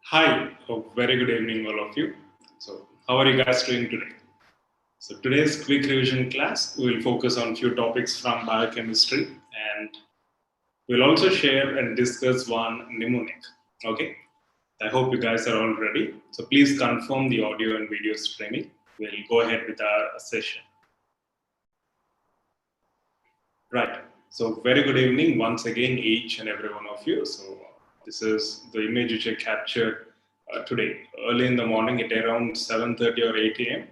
Hi, a very good evening, all of you. So, how are you guys doing today? So, today's quick revision class we will focus on few topics from biochemistry, and we'll also share and discuss one mnemonic. Okay, I hope you guys are all ready. So, please confirm the audio and video streaming. We'll go ahead with our session. Right. So, very good evening once again, each and every one of you. So, this is the image which I captured today, early in the morning at around 7:30 or 8 a.m.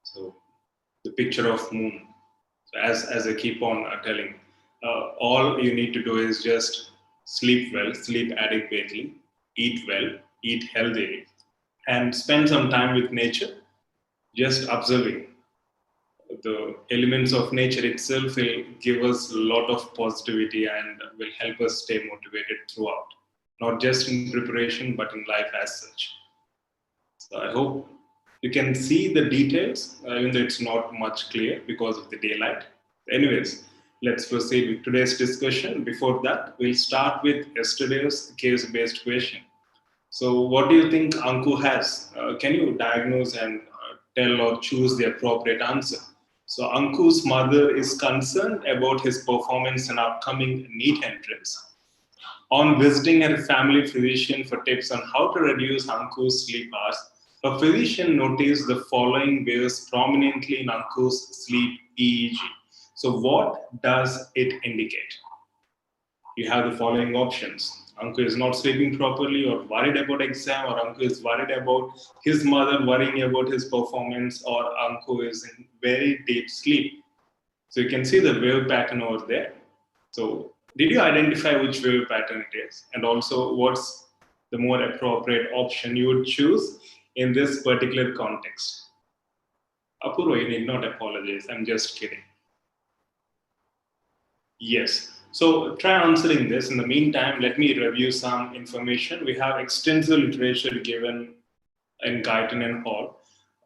So, the picture of moon. So as I keep on telling, all you need to do is just sleep well, sleep adequately, eat well, eat healthily, and spend some time with nature, just observing the elements of nature itself will give us a lot of positivity and will help us stay motivated throughout, not just in preparation but in life as such. So I hope you can see the details, even though it's not much clear because of the daylight. Anyways, let's proceed with today's discussion. Before that, we'll start with yesterday's case-based question. So, what do you think Anku has? Can you diagnose and tell or choose the appropriate answer? So, Anku's mother is concerned about his performance in upcoming NEET entrance. On visiting her family physician for tips on how to reduce Anku's sleep hours, a physician noticed the following waves prominently in Anku's sleep EEG. So, what does it indicate? You have the following options. Anku is not sleeping properly or worried about exam, or Anku is worried about his mother worrying about his performance, or Anku is in very deep sleep. So you can see the wave pattern over there. So did you identify which wave pattern it is? And also what's the more appropriate option you would choose in this particular context? Apurva, you need not apologize. I'm just kidding. Yes. So try answering this. In the meantime, let me review some information. We have extensive literature given in Guyton and Hall,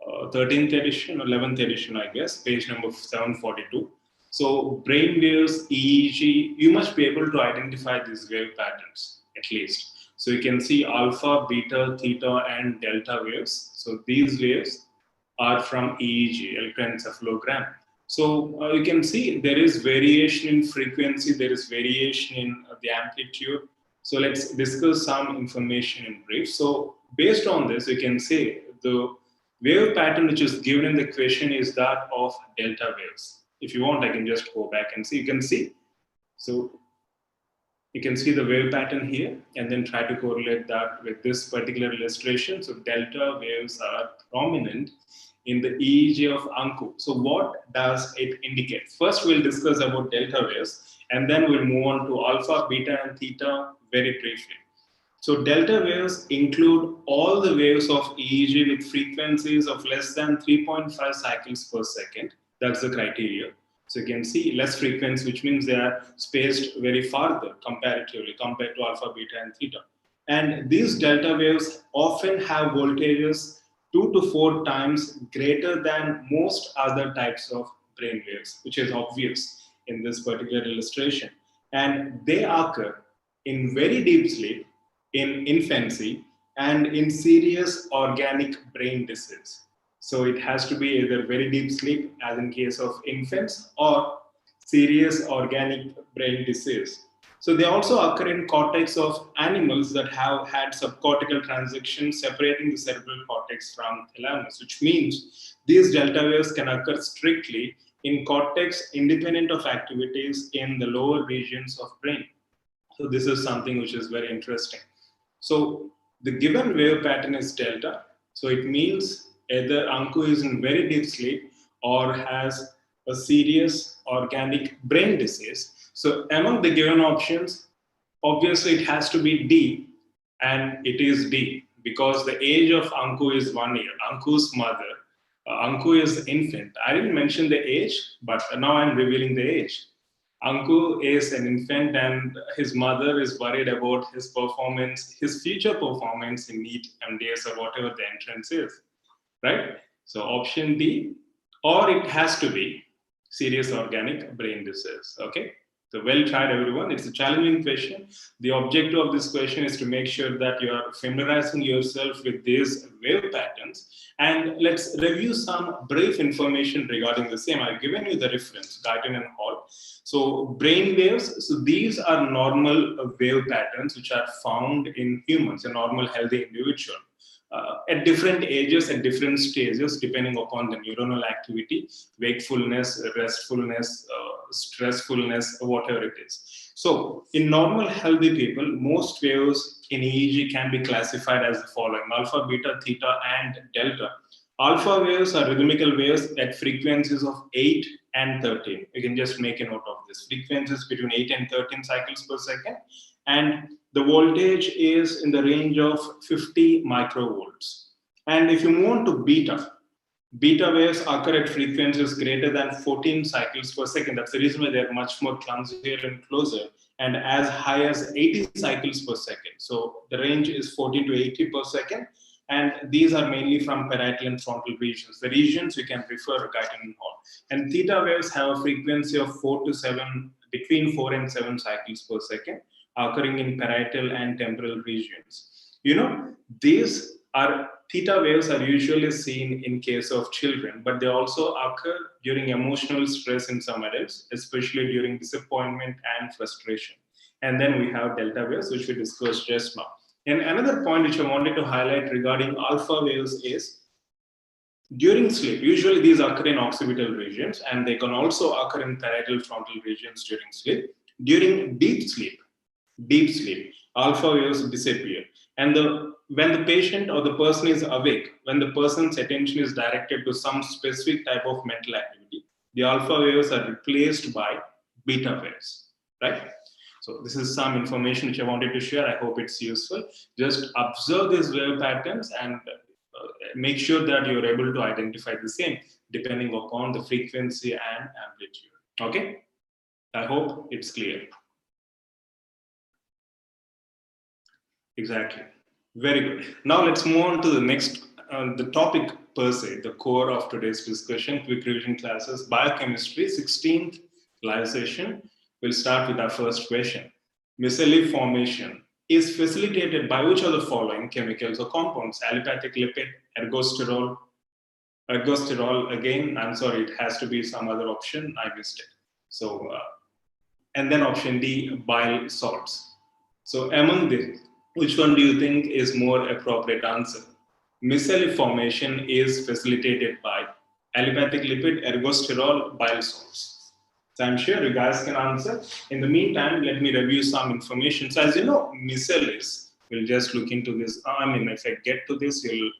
13th edition, 11th edition, I guess, page number 742. So brain waves, EEG, you must be able to identify these wave patterns at least. So you can see alpha, beta, theta, and delta waves. So these waves are from EEG, electroencephalogram. So you can see there is variation in frequency, there is variation in the amplitude. So let's discuss some information in brief. So based on this, you can say the wave pattern which is given in the question is that of delta waves. If you want, I can just go back and see. You can see. So you can see the wave pattern here and then try to correlate that with this particular illustration. So delta waves are prominent in the EEG of Anku. So what does it indicate? First, we'll discuss about delta waves and then we'll move on to alpha, beta, and theta very briefly. So delta waves include all the waves of EEG with frequencies of less than 3.5 cycles per second. That's the criteria. So you can see less frequency, which means they are spaced very farther comparatively compared to alpha, beta, and theta. And these delta waves often have voltages 2 to 4 times greater than most other types of brain waves, which is obvious in this particular illustration. And they occur in very deep sleep, in infancy, and in serious organic brain disease. So it has to be either very deep sleep, as in case of infants, or serious organic brain disease. So they also occur in cortex of animals that have had subcortical transactions separating the cerebral cortex from thalamus, which means these delta waves can occur strictly in cortex independent of activities in the lower regions of brain. So this is something which is very interesting. So the given wave pattern is delta. So it means either Anku is in very deep sleep or has a serious organic brain disease. So among the given options, obviously it has to be D, and it is D because the age of Anku is 1 year. Anku's mother, Anku is infant. I didn't mention the age, but now I'm revealing the age. Anku is an infant and his mother is worried about his performance, his future performance in NEET, MDS, or whatever the entrance is, right? So option D, or it has to be serious organic brain disease, okay? So well tried, everyone. It's a challenging question. The objective of this question is to make sure that you are familiarizing yourself with these wave patterns. And let's review some brief information regarding the same. I've given you the reference, Guyton and Hall. So brain waves, so these are normal wave patterns which are found in humans, a normal healthy individual. At different ages, at different stages, depending upon the neuronal activity, wakefulness, restfulness, stressfulness, whatever it is. So, in normal healthy people, most waves in EEG can be classified as the following: alpha, beta, theta, and delta. Alpha waves are rhythmical waves at frequencies of 8 and 13. You can just make a note of this. Frequencies between 8 and 13 cycles per second. And the voltage is in the range of 50 microvolts. And if you move on to beta, beta waves occur at frequencies greater than 14 cycles per second. That's the reason why they're much more clumsier and closer, and as high as 80 cycles per second. So the range is 40 to 80 per second. And these are mainly from parietal and frontal regions. The regions you can refer Guyton and Hall. And theta waves have a frequency of 4 to 7, between 4 and 7 cycles per second, occurring in parietal and temporal regions. You know, these are theta waves are usually seen in case of children, but they also occur during emotional stress in some adults, especially during disappointment and frustration. And then we have delta waves, which we discussed just now. And another point which I wanted to highlight regarding alpha waves is during sleep. Usually these occur in occipital regions, and they can also occur in parietal frontal regions during sleep. During deep sleep, alpha waves disappear. And when the patient or the person is awake, when the person's attention is directed to some specific type of mental activity, the alpha waves are replaced by beta waves, right? So this is some information which I wanted to share. I hope it's useful. Just observe these wave patterns and make sure that you're able to identify the same depending upon the frequency and amplitude. Okay? I hope it's clear. Exactly. Very good. Now let's move on to the next, the topic per se, the core of today's discussion, quick revision classes, biochemistry, 16th live session. We'll start with our first question. Micelle formation is facilitated by which of the following chemicals or compounds? Aliphatic lipid, ergosterol. Ergosterol, again, I'm sorry, it has to be some other option. I missed it. So, and then option D, bile salts. So among these, which one do you think is more appropriate answer? Micelle formation is facilitated by aliphatic lipid, ergosterol, bile salts. So I'm sure you guys can answer. In the meantime, let me review some information. So as you know, micelles, we'll just look into this. I mean, if I get to this, you'll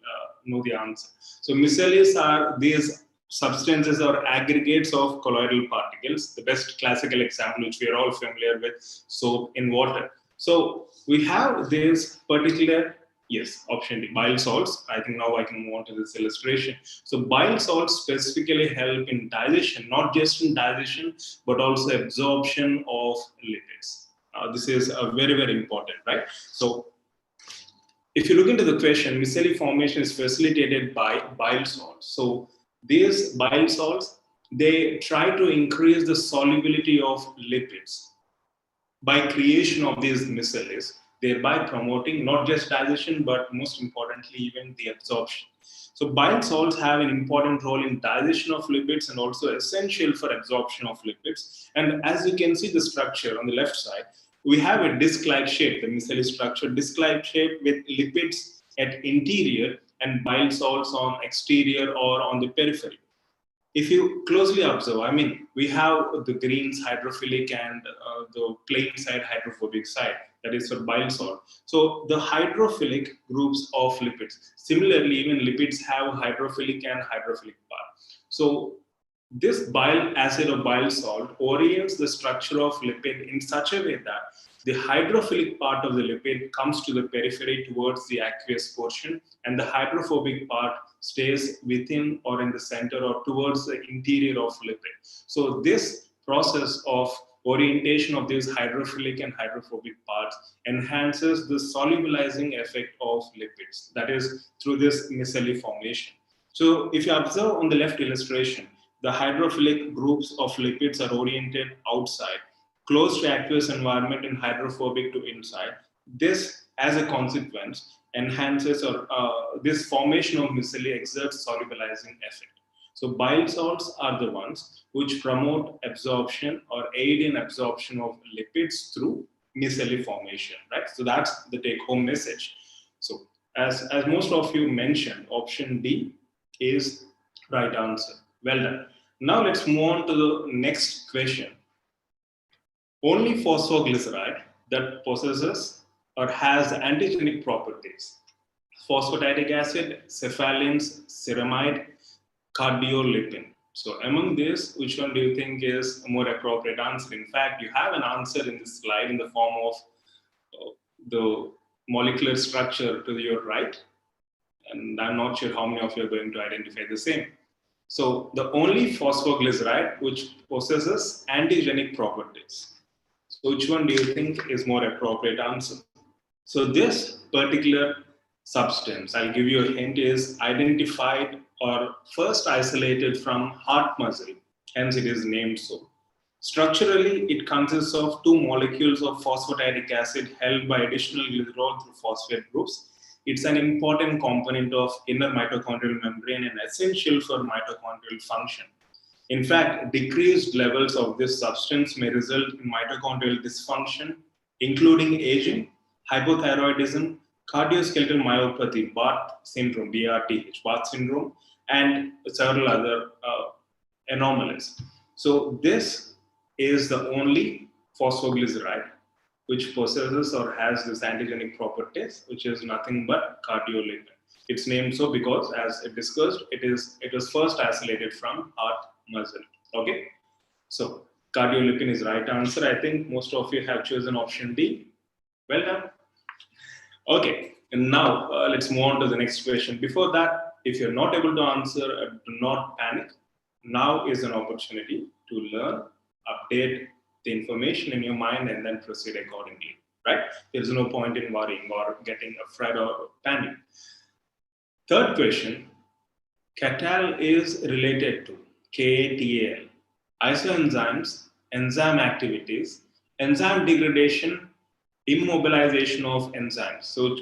know the answer. So micelles are these substances or aggregates of colloidal particles. The best classical example, which we are all familiar with, soap in water. So we have this particular, yes, option D, bile salts. I think now I can move on to this illustration. So bile salts specifically help in digestion, not just in digestion, but also absorption of lipids. This is very, very important, right? So if you look into the question, micelle formation is facilitated by bile salts. So these bile salts, they try to increase the solubility of lipids by creation of these micelles, thereby promoting not just digestion, but most importantly, even the absorption. So bile salts have an important role in digestion of lipids and also essential for absorption of lipids. And as you can see the structure on the left side, we have a disc-like shape, the micelle structure, disc-like shape with lipids at interior and bile salts on exterior or on the periphery. If you closely observe, I mean, we have the greens hydrophilic and the plain side hydrophobic side, that is for bile salt. So the hydrophilic groups of lipids. Similarly, even lipids have hydrophilic and hydrophilic part. So this bile acid or bile salt orients the structure of lipid in such a way that the hydrophilic part of the lipid comes to the periphery towards the aqueous portion, and the hydrophobic part stays within or in the center or towards the interior of lipid. So this process of orientation of these hydrophilic and hydrophobic parts enhances the solubilizing effect of lipids, that is through this micelle formation. So if you observe on the left illustration, the hydrophilic groups of lipids are oriented outside closed to aqueous environment and hydrophobic to inside. This, as a consequence, enhances or this formation of micelle exerts solubilizing effect. So bile salts are the ones which promote absorption or aid in absorption of lipids through micelle formation, right? So that's the take-home message. So as most of you mentioned, option D is right answer. Well done. Now let's move on to the next question. Only phosphoglyceride that possesses or has antigenic properties. Phosphatidic acid, cephalins, ceramide, cardiolipin. So among this, which one do you think is a more appropriate answer? In fact, you have an answer in this slide in the form of the molecular structure to your right, and I'm not sure how many of you are going to identify the same. So the only phosphoglyceride which possesses antigenic properties. So which one do you think is more appropriate answer? So this particular substance, I'll give you a hint, is identified or first isolated from heart muscle, hence it is named so. Structurally, it consists of two molecules of phosphatidic acid held by additional glycerol through phosphate groups. It's an important component of inner mitochondrial membrane and essential for mitochondrial function. In fact, decreased levels of this substance may result in mitochondrial dysfunction, including aging, hypothyroidism, cardioskeletal myopathy, Barth syndrome, BRTH, Barth syndrome, and several other anomalies. So this is the only phosphoglyceride which possesses or has this antigenic properties, which is nothing but cardiolipin. It's named so because, as discussed, it was first isolated from heart muscle. Okay, so cardiolipin is right answer. I think most of you have chosen option D. Well done. Okay, and now let's move on to the next question. Before that, if you're not able to answer, do not panic. Now is an opportunity to learn, update the information in your mind, and then proceed accordingly. Right? There is no point in worrying or getting afraid or panic. Third question: Catal is related to KATAL, isoenzymes, enzyme activities, enzyme degradation, immobilization of enzymes. So,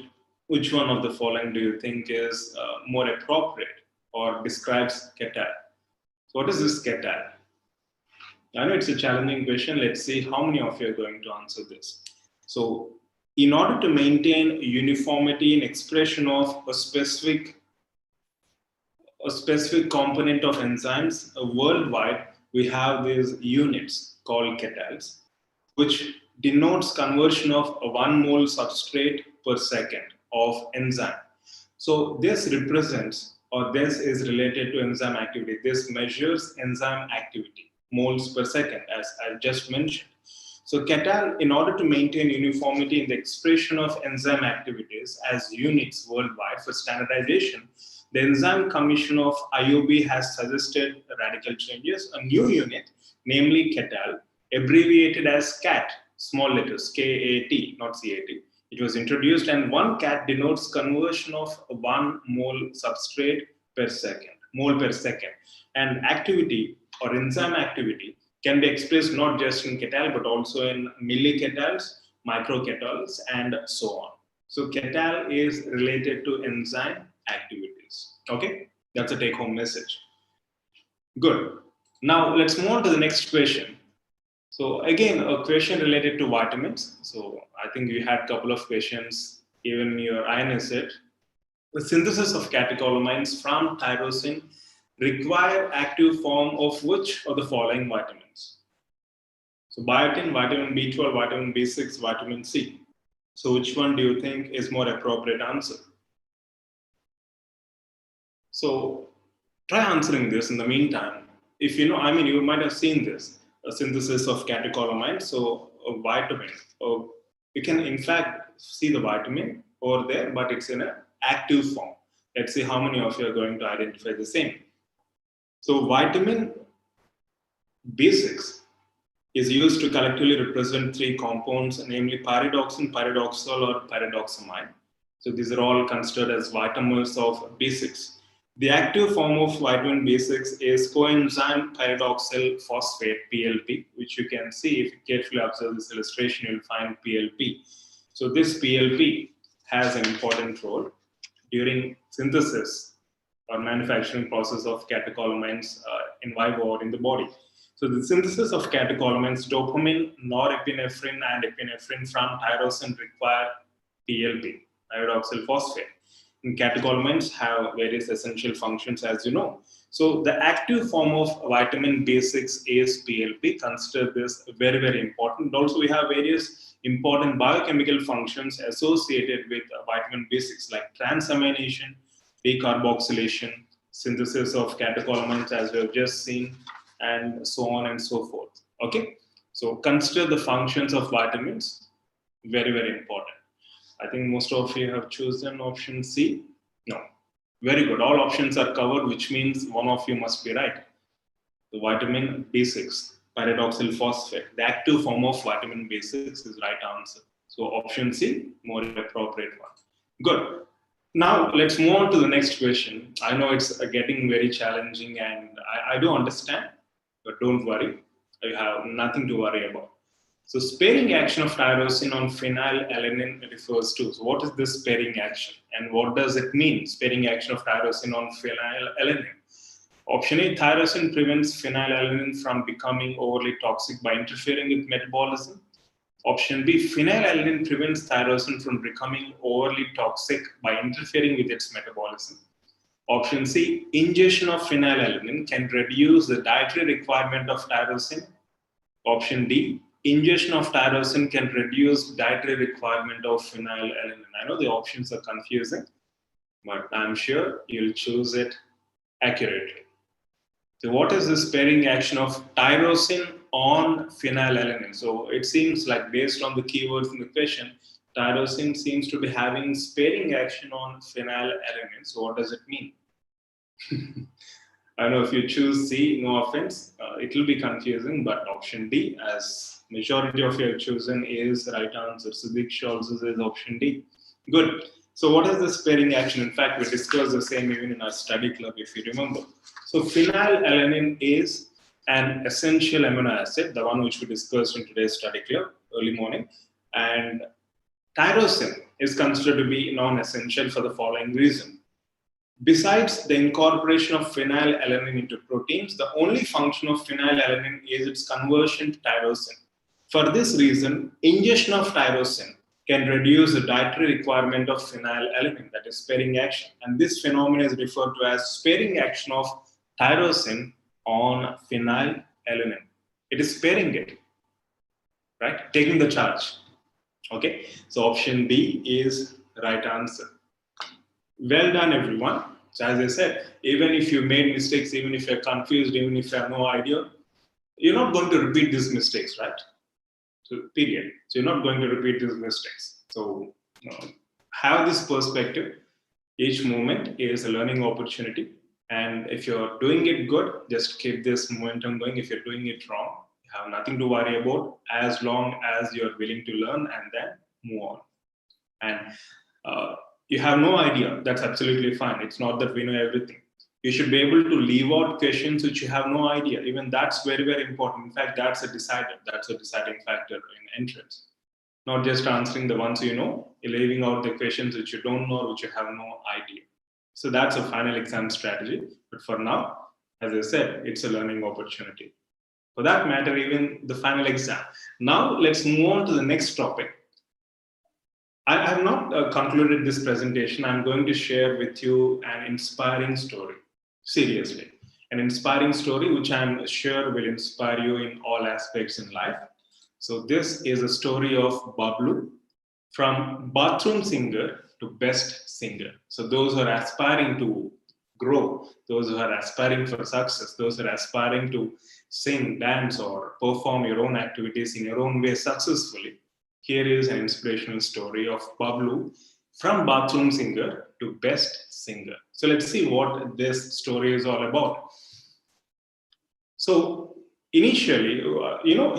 which one of the following do you think is more appropriate or describes Catal? So, what is this Catal? I know it's a challenging question. Let's see how many of you are going to answer this. So, in order to maintain uniformity in expression of a specific component of enzymes worldwide, we have these units called catals, which denotes conversion of 1 mole substrate per second of enzyme. So this represents, or this is related to enzyme activity. This measures enzyme activity, moles per second, as I just mentioned. So Catal, in order to maintain uniformity in the expression of enzyme activities as units worldwide for standardization, the Enzyme Commission of IOB has suggested radical changes. A new unit, namely Catal, abbreviated as CAT, small letters, K-A-T, not C-A-T. It was introduced, and 1 CAT denotes conversion of 1 mole substrate per second, mole per second. And activity or enzyme activity can be expressed not just in Catal, but also in millicatals, microcatals, and so on. So Catal is related to enzyme activities. Okay, that's a take-home message. Good. Now let's move on to the next question. So again, a question related to vitamins. So I think we had a couple of questions, even your INSET. The synthesis of catecholamines from tyrosine require active form of which of the following vitamins? So biotin, vitamin B12, vitamin B6, vitamin C. So which one do you think is more appropriate answer? So try answering this in the meantime. If you know, I mean, you might have seen this, a synthesis of catecholamines. So a vitamin, you can in fact see the vitamin over there, but it's in an active form. Let's see how many of you are going to identify the same. So vitamin B6 is used to collectively represent 3 compounds, namely pyridoxine, pyridoxal, or pyridoxamide. So these are all considered as vitamins of B6. The active form of vitamin B6 is coenzyme pyridoxal phosphate, PLP, which you can see if you carefully observe this illustration, you'll find PLP. So this PLP has an important role during synthesis or manufacturing process of catecholamines in vivo or in the body. So the synthesis of catecholamines, dopamine, norepinephrine, and epinephrine from tyrosine require PLP, pyridoxal phosphate. And catecholamines have various essential functions, as you know. So the active form of vitamin B6 is PLP. Consider this very, very important. Also, we have various important biochemical functions associated with vitamin B6, like transamination, decarboxylation, synthesis of catecholamines, as we have just seen, and so on and so forth. Okay, so consider the functions of vitamins, very, very important. I think most of you have chosen option C. No, very good. All options are covered, which means one of you must be right. The vitamin B6, pyridoxal phosphate, the active form of vitamin B6 is right answer. So option C, more appropriate one. Good. Now let's move on to the next question. I know it's getting very challenging, and I do understand, but don't worry. You have nothing to worry about. So sparing action of tyrosine on phenylalanine refers to. So what is this sparing action, and what does it mean, sparing action of tyrosine on phenylalanine? Option A, tyrosine prevents phenylalanine from becoming overly toxic by interfering with metabolism. Option B, phenylalanine prevents tyrosine from becoming overly toxic by interfering with its metabolism. Option C, ingestion of phenylalanine can reduce the dietary requirement of tyrosine. Option D, ingestion of tyrosine can reduce dietary requirement of phenylalanine. I know the options are confusing, but I'm sure you'll choose it accurately. So what is the sparing action of tyrosine on phenylalanine? So it seems like, based on the keywords in the question, tyrosine seems to be having sparing action on phenylalanine. So what does it mean? I know if you choose C, no offense, it will be confusing, but option D, as majority of you have chosen, is the right answer. So Diksha also says option D. Good. So what is the sparing action? In fact, we discussed the same even in our study club, if you remember. So phenylalanine is an essential amino acid, the one which we discussed in today's study club early morning. And tyrosine is considered to be non-essential for the following reason. Besides the incorporation of phenylalanine into proteins, the only function of phenylalanine is its conversion to tyrosine. For this reason, ingestion of tyrosine can reduce the dietary requirement of phenylalanine, that is sparing action. And this phenomenon is referred to as sparing action of tyrosine on phenylalanine. It is sparing it, right? Taking the charge. Okay, so option B is the right answer. Well done, everyone. So as I said, even if you made mistakes, even if you're confused, even if you have no idea, you're not going to repeat these mistakes, right? So, period. So you're not going to repeat these mistakes. So have this perspective. Each moment is a learning opportunity. And if you're doing it good, just keep this momentum going. If you're doing it wrong, you have nothing to worry about, as long as you're willing to learn and then move on. And you have no idea, that's absolutely fine. It's not that we know everything. You should be able to leave out questions which you have no idea. Even that's very, very important. In fact, that's a deciding factor in entrance. Not just answering the ones you know, leaving out the questions which you don't know, which you have no idea. So that's a final exam strategy. But for now, as I said, it's a learning opportunity. For that matter, even the final exam. Now let's move on to the next topic. I have not concluded this presentation. I'm going to share with you an inspiring story. Seriously, an inspiring story which I'm sure will inspire you in all aspects in life. So this is a story of Bablu, from bathroom singer to best singer. So those who are aspiring to grow, those who are aspiring for success, those who are aspiring to sing, dance, or perform your own activities in your own way successfully, here is an inspirational story of Bablu, from bathroom singer to best singer. So let's see what this story is all about. So initially,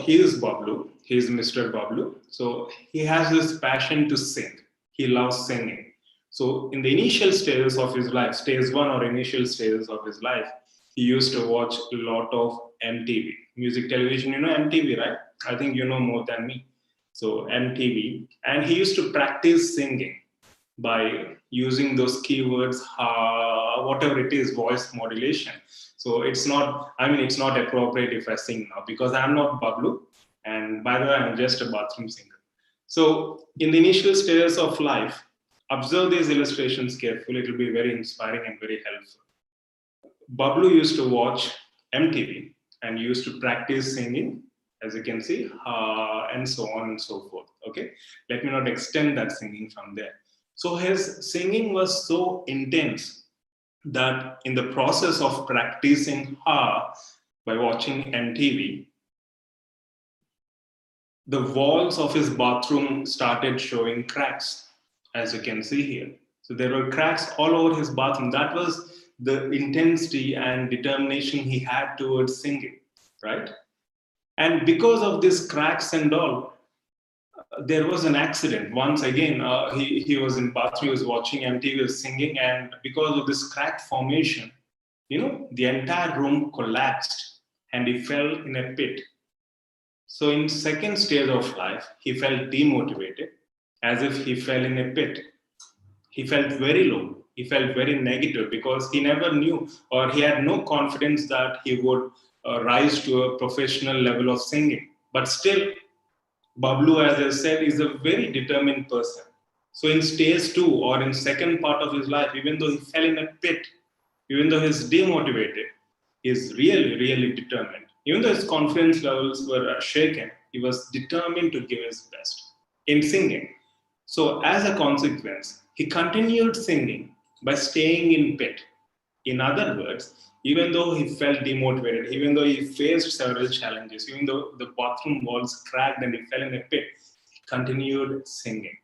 he is Bablu. He is Mr. Bablu. So he has this passion to sing. He loves singing. So in the initial stages of his life, stage 1 or initial stages of his life, he used to watch a lot of MTV, music television. You know MTV, right? I think you know more than me. So MTV, and he used to practice singing by using those keywords, whatever it is, voice modulation. So it's not, I mean, it's not appropriate if I sing now because I'm not Bablu. And by the way, I'm just a bathroom singer. So in the initial stages of life, observe these illustrations carefully. It will be very inspiring and very helpful. Bablu used to watch MTV and used to practice singing, as you can see, and so on and so forth. Okay, let me not extend that singing from there. So his singing was so intense that in the process of practicing by watching MTV, the walls of his bathroom started showing cracks, as you can see here. So there were cracks all over his bathroom. That was the intensity and determination he had towards singing, right? And because of these cracks and all, there was an accident. Once again, he was in bathroom, he was watching MTV, was singing, and because of this crack formation, the entire room collapsed and he fell in a pit. So in second stage of life, he felt demotivated, as if he fell in a pit. He felt very low. He felt very negative because he never knew or he had no confidence that he would rise to a professional level of singing. But still, Bablu, as I said, is a very determined person. So in stage 2 or in second part of his life, even though he fell in a pit, even though he's demotivated, he's really, really determined. Even though his confidence levels were shaken, he was determined to give his best in singing. So as a consequence, he continued singing by staying in pit. In other words, even though he felt demotivated, even though he faced several challenges, even though the bathroom walls cracked and he fell in a pit, he continued singing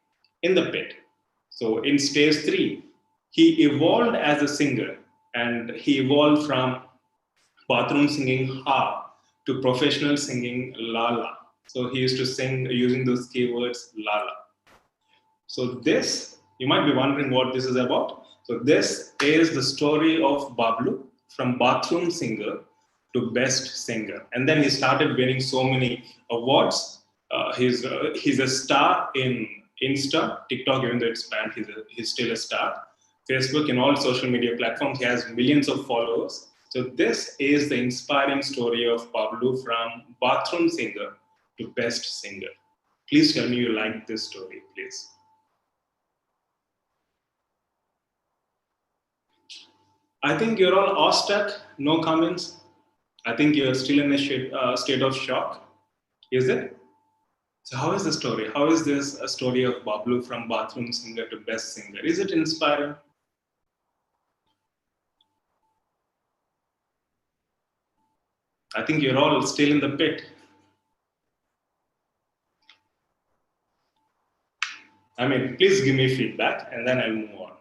in the pit. So in stage 3, he evolved as a singer and he evolved from bathroom singing ha to professional singing la la. So he used to sing using those keywords la la. So this, you might be wondering what this is about. So this is the story of Bablu from bathroom singer to best singer. And then he started winning so many awards. He's a star in Insta, TikTok, even though it's banned, he's still a star. Facebook and all social media platforms, he has millions of followers. So this is the inspiring story of Bablu from bathroom singer to best singer. Please tell me you like this story, please. I think you're all awestruck, no comments. I think you're still in a state of shock. Is it? So how is the story? How is this a story of Bablu from bathroom singer to best singer? Is it inspiring? I think you're all still in the pit. I mean, please give me feedback and then I'll move on.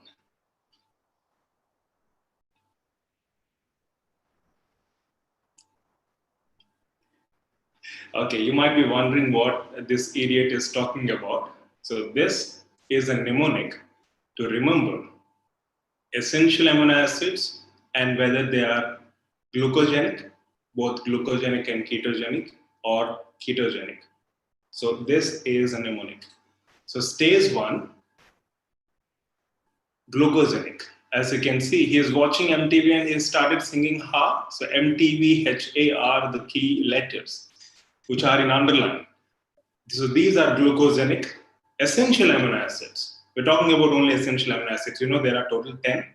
Okay, you might be wondering what this idiot is talking about. So this is a mnemonic to remember essential amino acids and whether they are glucogenic, both glucogenic and ketogenic, or ketogenic. So this is a mnemonic. So stage 1, glucogenic. As you can see, he is watching MTV and he started singing ha. So MTV, HA are the key letters, which are in underline. So these are glucogenic essential amino acids. We're talking about only essential amino acids. There are total 10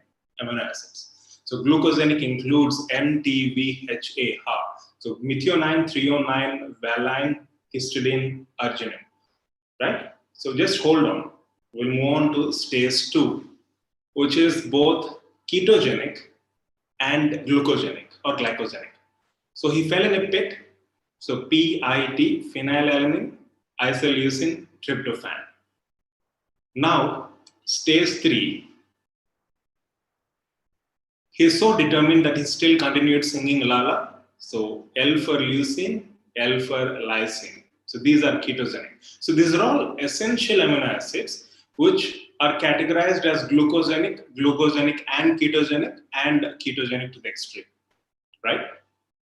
amino acids. So glucogenic includes MTBHA, ha. So methionine, threonine, valine, histidine, arginine, right? So just hold on. We'll move on to stage 2, which is both ketogenic and glucogenic or glycogenic. So he fell in a pit. So PIT, phenylalanine, isoleucine, tryptophan. Now, stage 3, he is so determined that he still continued singing Lala. So L for leucine, L for lysine. So these are ketogenic. So these are all essential amino acids which are categorized as glucosenic, and ketogenic to the extreme, right?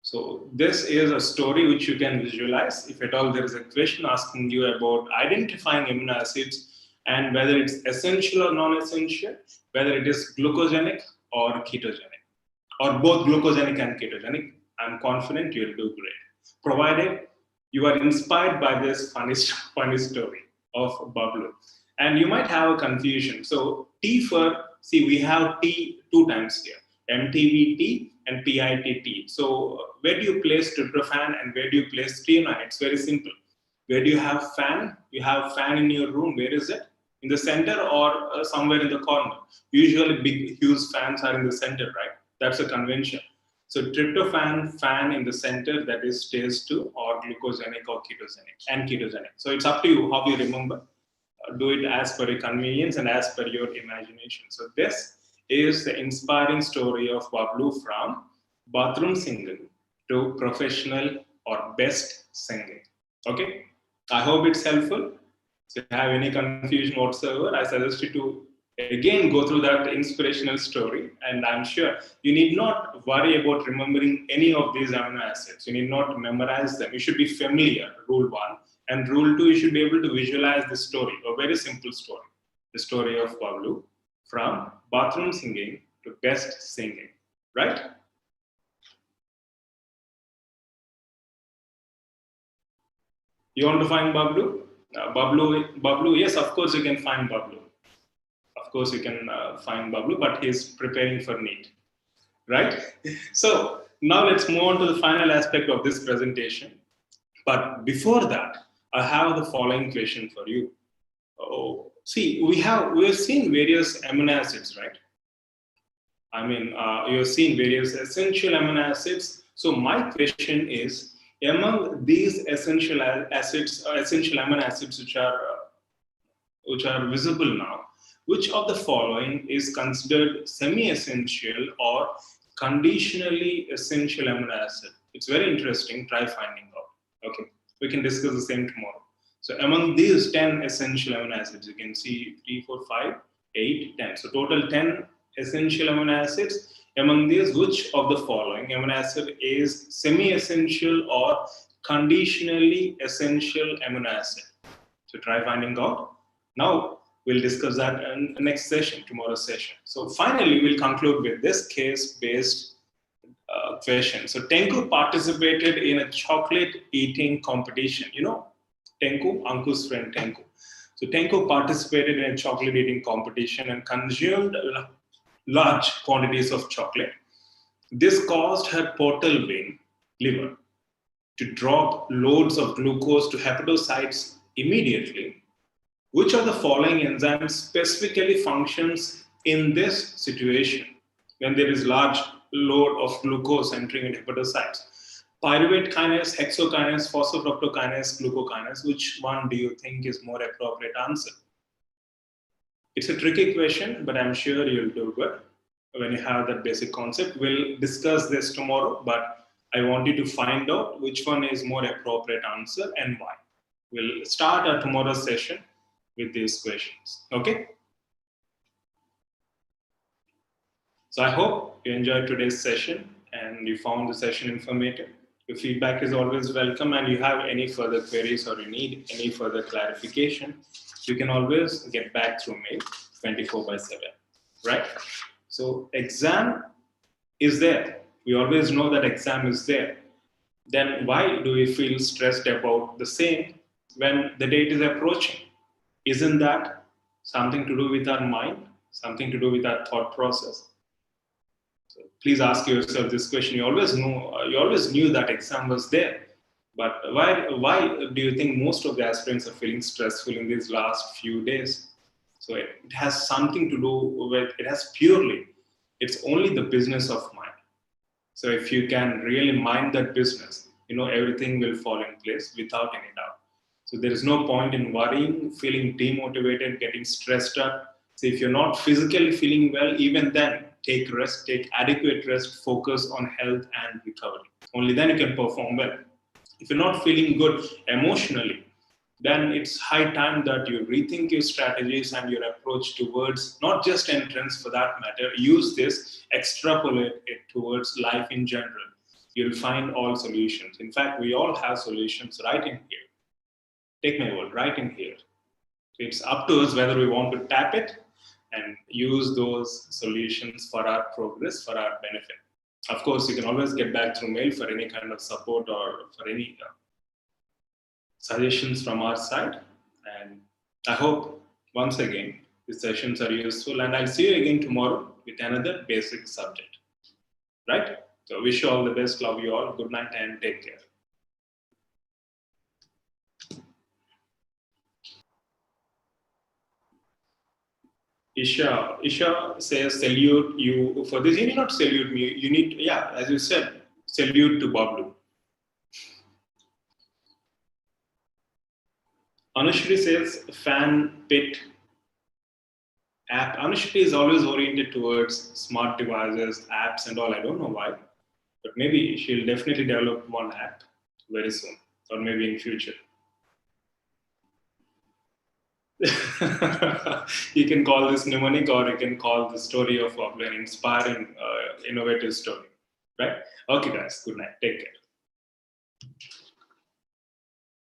So this is a story which you can visualize. If at all there is a question asking you about identifying amino acids and whether it's essential or non-essential, whether it is glucosenic or ketogenic, or both glucosenic and ketogenic, I'm confident you'll do great, provided you are inspired by this funny story of Bablu. And you might have a confusion. So T for, see, we have T two times here, MTBT and PITT. So where do you place tryptophan and where do you place threonine? It's very simple. Where do you have fan? You have fan in your room. Where is it? In the center or somewhere in the corner? Usually big, huge fans are in the center, right? That's a convention. So tryptophan, fan in the center, that is stage 2, or glucosenic or ketogenic. So it's up to you how you remember. Do it as per your convenience and as per your imagination. So this is the inspiring story of Bablu from bathroom singing to professional or best singing. Okay, I hope it's helpful. So if you have any confusion whatsoever, I suggest you to again go through that inspirational story, and I'm sure you need not worry about remembering any of these amino acids. You need not memorize them. You should be familiar, rule 1. And rule 2, you should be able to visualize the story, a very simple story. The story of Bablu from bathroom singing to best singing, right? You want to find Bablu? Bablu, yes, of course you can find Bablu. Of course you can find Bablu, but he's preparing for NEET, right? So now let's move on to the final aspect of this presentation. But before that, I have the following question for you. Oh, see, we have seen various amino acids, right? I mean, you have seen various essential amino acids. So my question is, among these essential acids, essential amino acids which are visible now, which of the following is considered semi-essential or conditionally essential amino acid? It's very interesting. Try finding out. Okay, we can discuss the same tomorrow. So among these 10 essential amino acids, you can see 3, 4, 5, 8, 10. So total 10 essential amino acids. Among these, which of the following amino acid is semi-essential or conditionally essential amino acid? So try finding out. Now we'll discuss that in the next session, tomorrow's session. So finally, we'll conclude with this case-based question. So Tenku participated in a chocolate eating competition. You know, Tenku, Anku's friend Tenku. So Tenku participated in a chocolate eating competition and consumed large quantities of chocolate. This caused her portal vein, liver, to drop loads of glucose to hepatocytes immediately. Which of the following enzymes specifically functions in this situation when there is large load of glucose entering into hepatocytes? Pyruvate kinase, hexokinase, phosphofructokinase, glucokinase. Which one do you think is more appropriate answer? It's a tricky question, but I'm sure you'll do good when you have that basic concept. We'll discuss this tomorrow, but I want you to find out which one is more appropriate answer and why. We'll start our tomorrow's session with these questions. Okay? So I hope you enjoyed today's session and you found the session informative. Your feedback is always welcome, and you have any further queries or you need any further clarification, you can always get back through mail 24/7, right? So exam is there. We always know that exam is there. Then why do we feel stressed about the same when the date is approaching? Isn't that something to do with our mind, something to do with our thought process? So please ask yourself this question. You always knew that exam was there, but why do you think most of the aspirants are feeling stressful in these last few days? So it has something to do with, it's only the business of mind. So if you can really mind that business, everything will fall in place without any doubt. So there is no point in worrying, feeling demotivated, getting stressed up. So if you're not physically feeling well, even then, take rest, take adequate rest, focus on health and recovery. Only then you can perform well. If you're not feeling good emotionally, then it's high time that you rethink your strategies and your approach towards not just entrance for that matter. Use this, extrapolate it towards life in general. You'll find all solutions. In fact, we all have solutions right in here. Take my word, right in here. So it's up to us whether we want to tap it and use those solutions for our progress, for our benefit. Of course, you can always get back through mail for any kind of support or for any suggestions from our side. And I hope, once again, the sessions are useful. And I'll see you again tomorrow with another basic subject. Right? So, wish you all the best. Love you all. Good night and take care. Isha says, salute you. For this, you need not salute me. You need, yeah, as you said, salute to Bablu. Anushri says, fan pit app. Anushri is always oriented towards smart devices, apps, and all. I don't know why, but maybe she'll definitely develop one app very soon, or maybe in future. You can call this mnemonic, or you can call the story of an inspiring, innovative story, right? Okay, guys. Good night. Take care.